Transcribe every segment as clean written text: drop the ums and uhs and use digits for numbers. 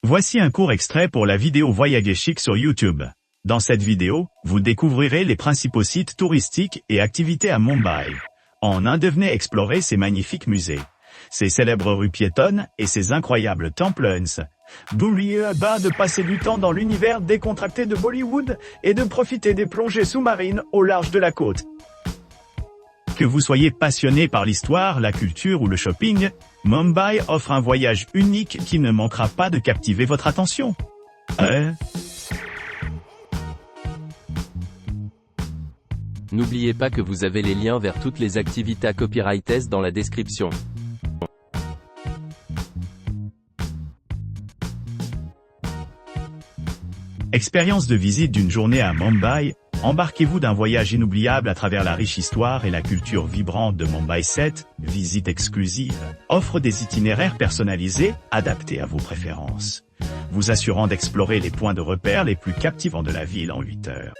Voici un court extrait pour la vidéo Voyager chic sur YouTube. Dans cette vidéo, vous découvrirez les principaux sites touristiques et activités à Mumbai. En Inde, venez explorer ces magnifiques musées, ces célèbres rues piétonnes et ces incroyables temples. N'oubliez pas de passer du temps dans l'univers décontracté de Bollywood et de profiter des plongées sous-marines au large de la côte. Que vous soyez passionné par l'histoire, la culture ou le shopping, Mumbai offre un voyage unique qui ne manquera pas de captiver votre attention. N'oubliez pas que vous avez les liens vers toutes les activités copyrighted dans la description. Expérience de visite d'une journée à Mumbai, embarquez-vous d'un voyage inoubliable à travers la riche histoire et la culture vibrante de Mumbai. Cette visite exclusive offre des itinéraires personnalisés, adaptés à vos préférences, vous assurant d'explorer les points de repère les plus captivants de la ville en 8 heures.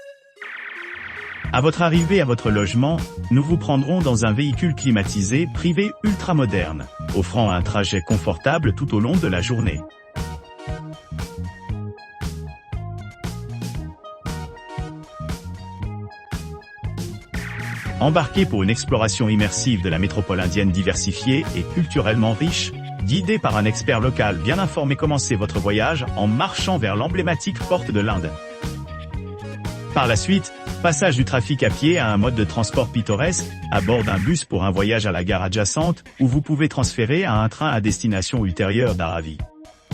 À votre arrivée à votre logement, nous vous prendrons dans un véhicule climatisé privé ultra moderne, offrant un trajet confortable tout au long de la journée. Embarquez pour une exploration immersive de la métropole indienne diversifiée et culturellement riche, guidée par un expert local bien informé. Commencez votre voyage en marchant vers l'emblématique porte de l'Inde. Par la suite, passage du trafic à pied à un mode de transport pittoresque, à bord d'un bus pour un voyage à la gare adjacente, où vous pouvez transférer à un train à destination ultérieure Dharavi.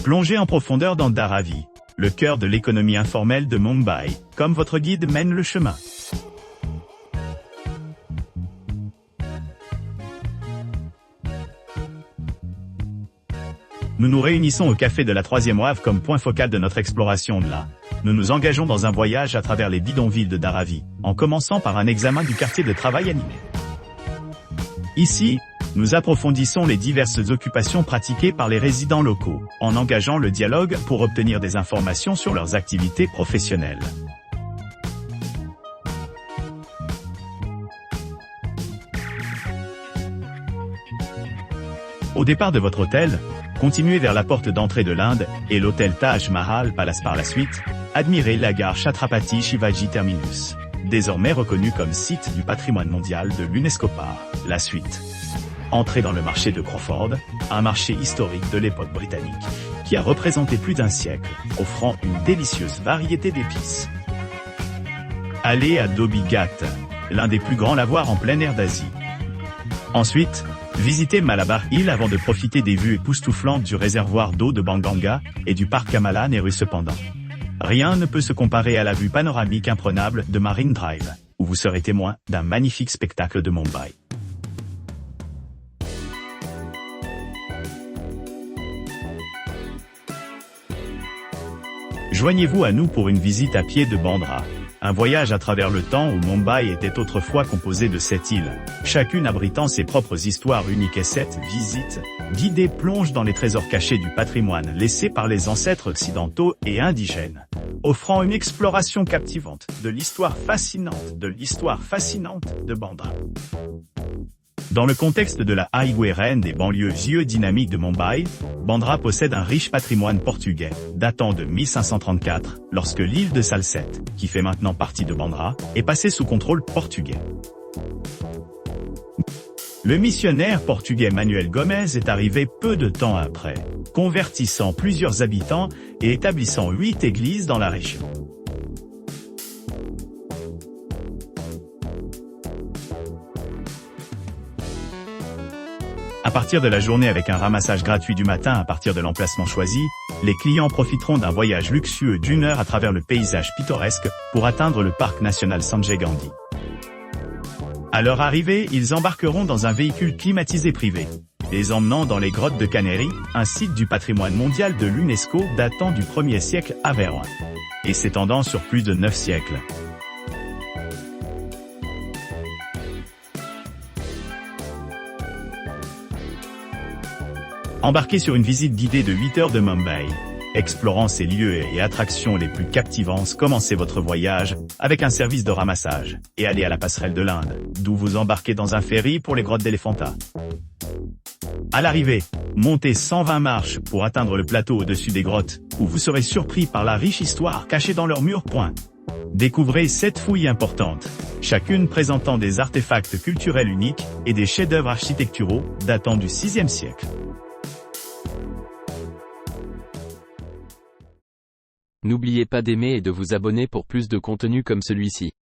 Plongez en profondeur dans Dharavi, le cœur de l'économie informelle de Mumbai, comme votre guide mène le chemin. Nous nous réunissons au café de la 3e Wave comme point focal de notre exploration de là. Nous nous engageons dans un voyage à travers les bidonvilles de Dharavi, en commençant par un examen du quartier de travail animé. Ici, nous approfondissons les diverses occupations pratiquées par les résidents locaux, en engageant le dialogue pour obtenir des informations sur leurs activités professionnelles. Au départ de votre hôtel, continuez vers la porte d'entrée de l'Inde et l'hôtel Taj Mahal Palace. Par la suite, admirez la gare Chhatrapati Shivaji Terminus, désormais reconnue comme site du patrimoine mondial de l'UNESCO. Par la suite, entrez dans le marché de Crawford, un marché historique de l'époque britannique, qui a représenté plus d'un siècle, offrant une délicieuse variété d'épices. Allez à Dhobi Ghat, l'un des plus grands lavoirs en plein air d'Asie. Ensuite, visitez Malabar Hill avant de profiter des vues époustouflantes du réservoir d'eau de Banganga et du parc Kamala Nehru. Cependant, rien ne peut se comparer à la vue panoramique imprenable de Marine Drive, où vous serez témoin d'un magnifique spectacle de Mumbai. Joignez-vous à nous pour une visite à pied de Bandra. Un voyage à travers le temps où Mumbai était autrefois composé de 7 îles, chacune abritant ses propres histoires uniques. Et cette visite guidée plonge dans les trésors cachés du patrimoine laissé par les ancêtres occidentaux et indigènes, offrant une exploration captivante de l'histoire fascinante de Bandra. Dans le contexte de la Highway Rain des banlieues dynamiques de Mumbai, Bandra possède un riche patrimoine portugais, datant de 1534, lorsque l'île de Salsette, qui fait maintenant partie de Bandra, est passée sous contrôle portugais. Le missionnaire portugais Manuel Gomes est arrivé peu de temps après, convertissant plusieurs habitants et établissant 8 églises dans la région. À partir de la journée, avec un ramassage gratuit du matin à partir de l'emplacement choisi, les clients profiteront d'un voyage luxueux d'1 heure à travers le paysage pittoresque pour atteindre le parc national Sanjay Gandhi. À leur arrivée, ils embarqueront dans un véhicule climatisé privé, les emmenant dans les grottes de Kanheri, un site du patrimoine mondial de l'UNESCO datant du 1er siècle avant et s'étendant sur plus de 9 siècles. Embarquez sur une visite guidée de 8 heures de Mumbai. Explorant ces lieux et attractions les plus captivants, commencez votre voyage avec un service de ramassage et allez à la passerelle de l'Inde, d'où vous embarquez dans un ferry pour les grottes d'Elephanta. À l'arrivée, montez 120 marches pour atteindre le plateau au-dessus des grottes, où vous serez surpris par la riche histoire cachée dans leurs murs. Découvrez 7 fouilles importantes, chacune présentant des artefacts culturels uniques et des chefs-d'œuvre architecturaux datant du VIe siècle. N'oubliez pas d'aimer et de vous abonner pour plus de contenu comme celui-ci.